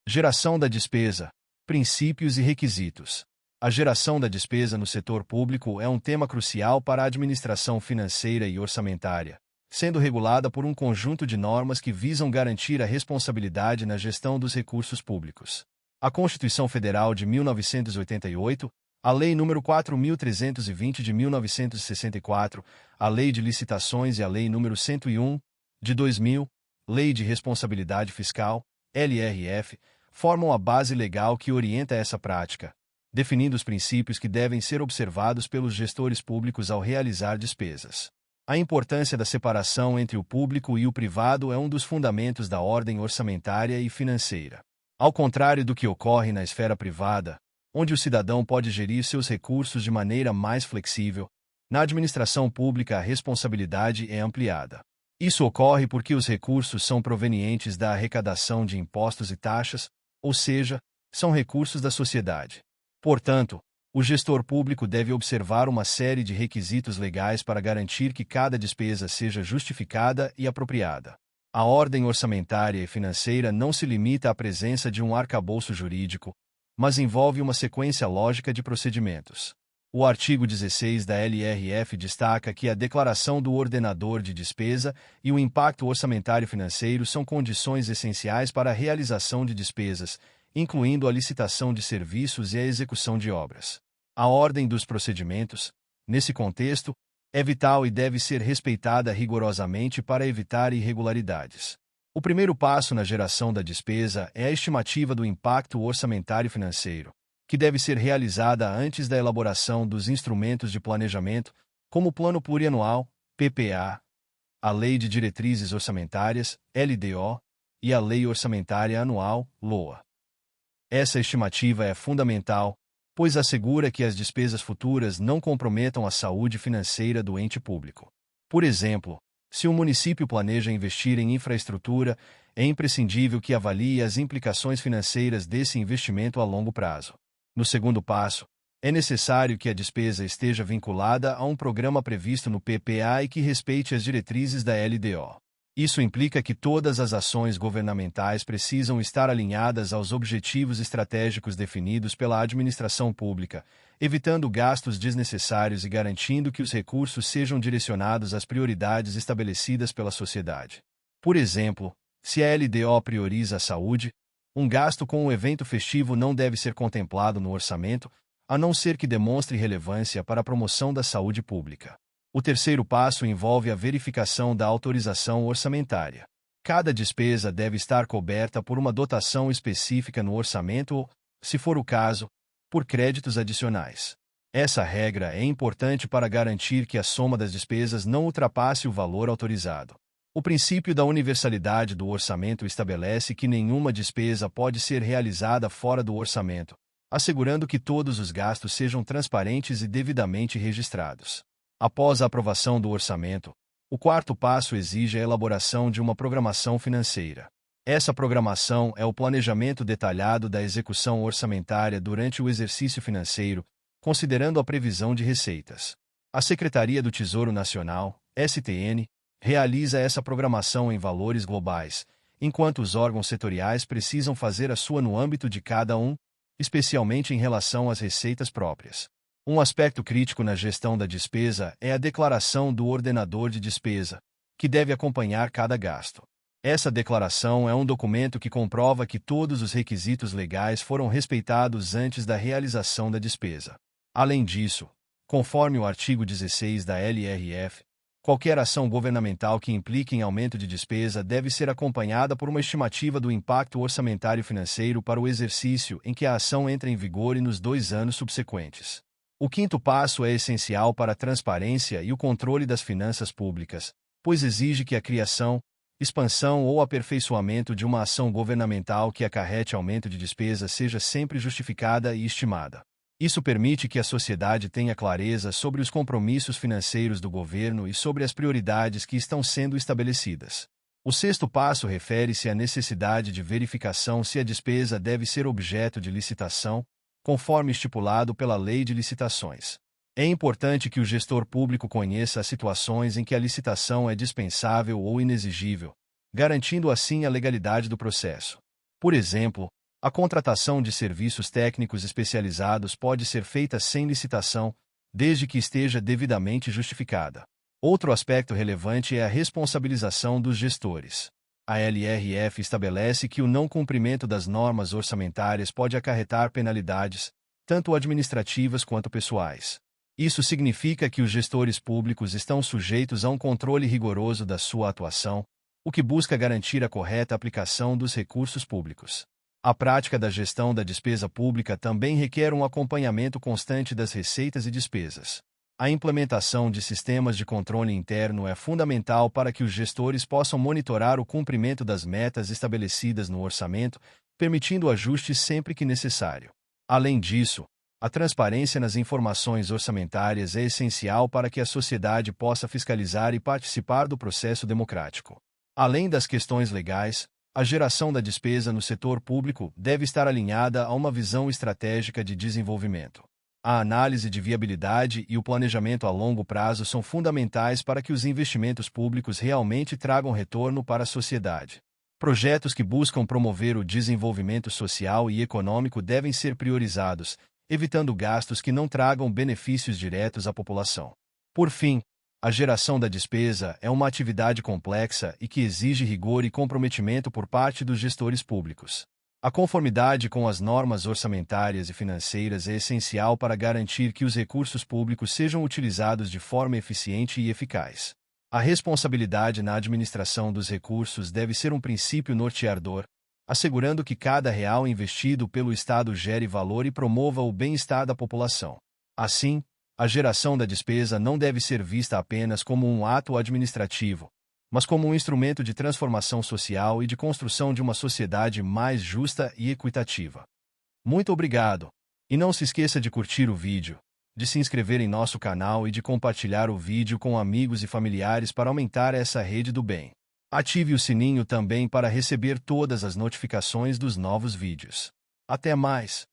Geração da despesa, princípios e requisitos. A geração da despesa no setor público é um tema crucial para a administração financeira e orçamentária, sendo regulada por um conjunto de normas que visam garantir a responsabilidade na gestão dos recursos públicos. A Constituição Federal de 1988, a Lei nº 4.320 de 1964, a Lei de Licitações e a Lei nº 101, de 2000, Lei de Responsabilidade Fiscal, LRF, formam a base legal que orienta essa prática, definindo os princípios que devem ser observados pelos gestores públicos ao realizar despesas. A importância da separação entre o público e o privado é um dos fundamentos da ordem orçamentária e financeira. Ao contrário do que ocorre na esfera privada, onde o cidadão pode gerir seus recursos de maneira mais flexível, na administração pública a responsabilidade é ampliada. Isso ocorre porque os recursos são provenientes da arrecadação de impostos e taxas, ou seja, são recursos da sociedade. Portanto, o gestor público deve observar uma série de requisitos legais para garantir que cada despesa seja justificada e apropriada. A ordem orçamentária e financeira não se limita à presença de um arcabouço jurídico, mas envolve uma sequência lógica de procedimentos. O artigo 16 da LRF destaca que a declaração do ordenador de despesa e o impacto orçamentário financeiro são condições essenciais para a realização de despesas, incluindo a licitação de serviços e a execução de obras. A ordem dos procedimentos, nesse contexto, é vital e deve ser respeitada rigorosamente para evitar irregularidades. O primeiro passo na geração da despesa é a estimativa do impacto orçamentário financeiro, que deve ser realizada antes da elaboração dos instrumentos de planejamento, como o Plano Plurianual, PPA, a Lei de Diretrizes Orçamentárias, LDO, e a Lei Orçamentária Anual, LOA. Essa estimativa é fundamental, pois assegura que as despesas futuras não comprometam a saúde financeira do ente público. Por exemplo, se um município planeja investir em infraestrutura, é imprescindível que avalie as implicações financeiras desse investimento a longo prazo. No segundo passo, é necessário que a despesa esteja vinculada a um programa previsto no PPA e que respeite as diretrizes da LDO. Isso implica que todas as ações governamentais precisam estar alinhadas aos objetivos estratégicos definidos pela administração pública, evitando gastos desnecessários e garantindo que os recursos sejam direcionados às prioridades estabelecidas pela sociedade. Por exemplo, se a LDO prioriza a saúde, um gasto com um evento festivo não deve ser contemplado no orçamento, a não ser que demonstre relevância para a promoção da saúde pública. O terceiro passo envolve a verificação da autorização orçamentária. Cada despesa deve estar coberta por uma dotação específica no orçamento ou, se for o caso, por créditos adicionais. Essa regra é importante para garantir que a soma das despesas não ultrapasse o valor autorizado. O princípio da universalidade do orçamento estabelece que nenhuma despesa pode ser realizada fora do orçamento, assegurando que todos os gastos sejam transparentes e devidamente registrados. Após a aprovação do orçamento, o quarto passo exige a elaboração de uma programação financeira. Essa programação é o planejamento detalhado da execução orçamentária durante o exercício financeiro, considerando a previsão de receitas. A Secretaria do Tesouro Nacional, STN, realiza essa programação em valores globais, enquanto os órgãos setoriais precisam fazer a sua no âmbito de cada um, especialmente em relação às receitas próprias. Um aspecto crítico na gestão da despesa é a declaração do ordenador de despesa, que deve acompanhar cada gasto. Essa declaração é um documento que comprova que todos os requisitos legais foram respeitados antes da realização da despesa. Além disso, conforme o artigo 16 da LRF, qualquer ação governamental que implique em aumento de despesa deve ser acompanhada por uma estimativa do impacto orçamentário financeiro para o exercício em que a ação entra em vigor e nos 2 anos subsequentes. O quinto passo é essencial para a transparência e o controle das finanças públicas, pois exige que a criação, expansão ou aperfeiçoamento de uma ação governamental que acarrete aumento de despesa seja sempre justificada e estimada. Isso permite que a sociedade tenha clareza sobre os compromissos financeiros do governo e sobre as prioridades que estão sendo estabelecidas. O sexto passo refere-se à necessidade de verificação se a despesa deve ser objeto de licitação, conforme estipulado pela Lei de Licitações. É importante que o gestor público conheça as situações em que a licitação é dispensável ou inexigível, garantindo assim a legalidade do processo. Por exemplo, A contratação de serviços técnicos especializados pode ser feita sem licitação, desde que esteja devidamente justificada. Outro aspecto relevante é a responsabilização dos gestores. A LRF estabelece que o não cumprimento das normas orçamentárias pode acarretar penalidades, tanto administrativas quanto pessoais. Isso significa que os gestores públicos estão sujeitos a um controle rigoroso da sua atuação, o que busca garantir a correta aplicação dos recursos públicos. A prática da gestão da despesa pública também requer um acompanhamento constante das receitas e despesas. A implementação de sistemas de controle interno é fundamental para que os gestores possam monitorar o cumprimento das metas estabelecidas no orçamento, permitindo ajustes sempre que necessário. Além disso, a transparência nas informações orçamentárias é essencial para que a sociedade possa fiscalizar e participar do processo democrático. Além das questões legais, a geração da despesa no setor público deve estar alinhada a uma visão estratégica de desenvolvimento. A análise de viabilidade e o planejamento a longo prazo são fundamentais para que os investimentos públicos realmente tragam retorno para a sociedade. Projetos que buscam promover o desenvolvimento social e econômico devem ser priorizados, evitando gastos que não tragam benefícios diretos à população. Por fim, a geração da despesa é uma atividade complexa e que exige rigor e comprometimento por parte dos gestores públicos. A conformidade com as normas orçamentárias e financeiras é essencial para garantir que os recursos públicos sejam utilizados de forma eficiente e eficaz. A responsabilidade na administração dos recursos deve ser um princípio norteador, assegurando que cada real investido pelo Estado gere valor e promova o bem-estar da população. Assim, a geração da despesa não deve ser vista apenas como um ato administrativo, mas como um instrumento de transformação social e de construção de uma sociedade mais justa e equitativa. Muito obrigado! E não se esqueça de curtir o vídeo, de se inscrever em nosso canal e de compartilhar o vídeo com amigos e familiares para aumentar essa rede do bem. Ative o sininho também para receber todas as notificações dos novos vídeos. Até mais!